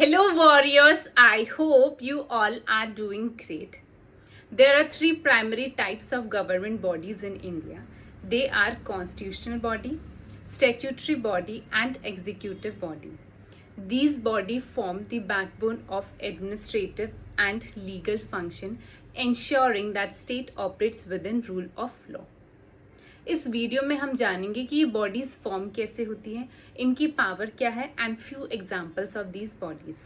Hello, warriors. I hope you all are doing great. There are three primary types of government bodies in India. They are constitutional body, statutory body, and executive body. These bodies form the backbone of administrative and legal function, ensuring that state operates within rule of law. इस video में हम जानेंगे कि ये bodies form कैसे होती हैं, इनकी पावर क्या है and few examples of these bodies.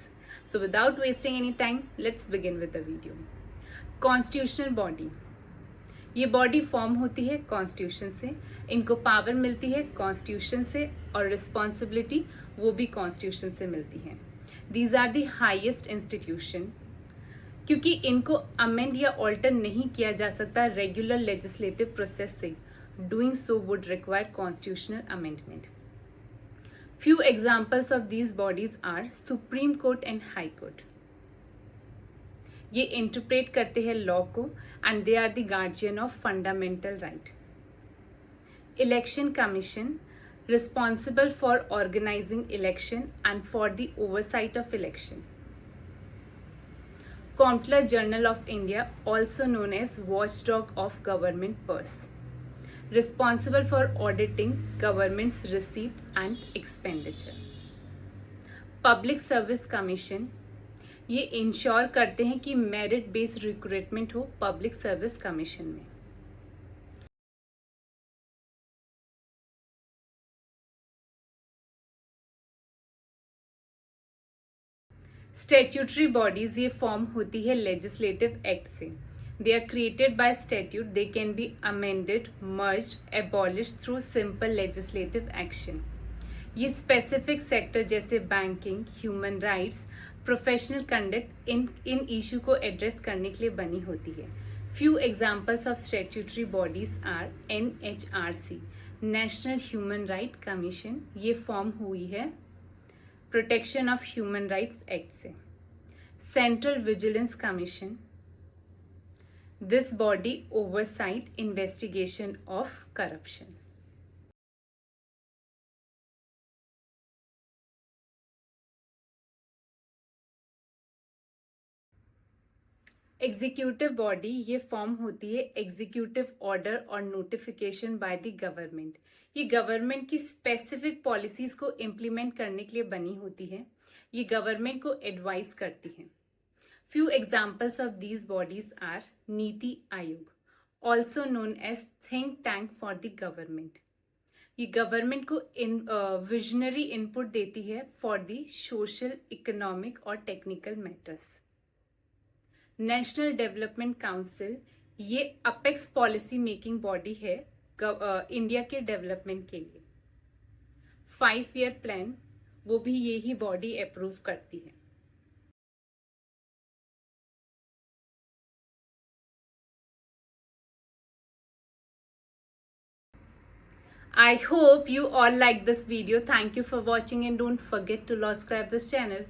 So without wasting any time let's begin with the video. Constitutional body. ये बॉडी फॉर्म होती है कॉन्स्टिट्यूशन से, इनको पावर मिलती है कॉन्स्टिट्यूशन से और रिस्पॉन्सिबिलिटी वो भी कॉन्स्टिट्यूशन से मिलती है. These are the highest institution. क्योंकि इनको अमेंड या ऑल्टर नहीं किया जा सकता रेगुलर लेजिस्लेटिव प्रोसेस से, doing so would require constitutional amendment. Few examples of these bodies are Supreme Court and High Court. ये interpret करते हैं law को and they are the guardian of fundamental right. Election Commission responsible for organizing election and for the oversight of election. Comptroller General of India, also known as watchdog of government purse, responsible for auditing government's receipt and expenditure. Public Service Commission ये ensure करते हैं कि merit based recruitment हो public service commission में. Statutory bodies ये form होती है legislative act से. They are created by statute. They can be amended, merged, abolished through simple legislative action. ये specific sector जैसे banking, human rights, professional conduct इन issue को address करने के लिए बनी होती है. Few examples of statutory bodies are NHRC, National Human Rights Commission. ये form हुई है Protection of Human Rights Act से. Central Vigilance Commission. This body oversight investigation of corruption. Executive body ये फॉर्म होती है एग्जीक्यूटिव ऑर्डर और notification by the government. ये government की स्पेसिफिक पॉलिसीज को इम्प्लीमेंट करने के लिए बनी होती है. ये गवर्नमेंट को एडवाइस करती है. Few examples of these bodies are Niti Aayog, also known as think tank for the government. ये गवर्नमेंट को विजनरी इनपुट देती है फॉर द सोशल, इकोनॉमिक और technical matters. National development council ये अपेक्स पॉलिसी मेकिंग बॉडी है India के development के लिए. 5-year प्लान वो भी यही बॉडी अप्रूव करती है. I hope you all like this video. Thank you for watching and don't forget to subscribe this channel.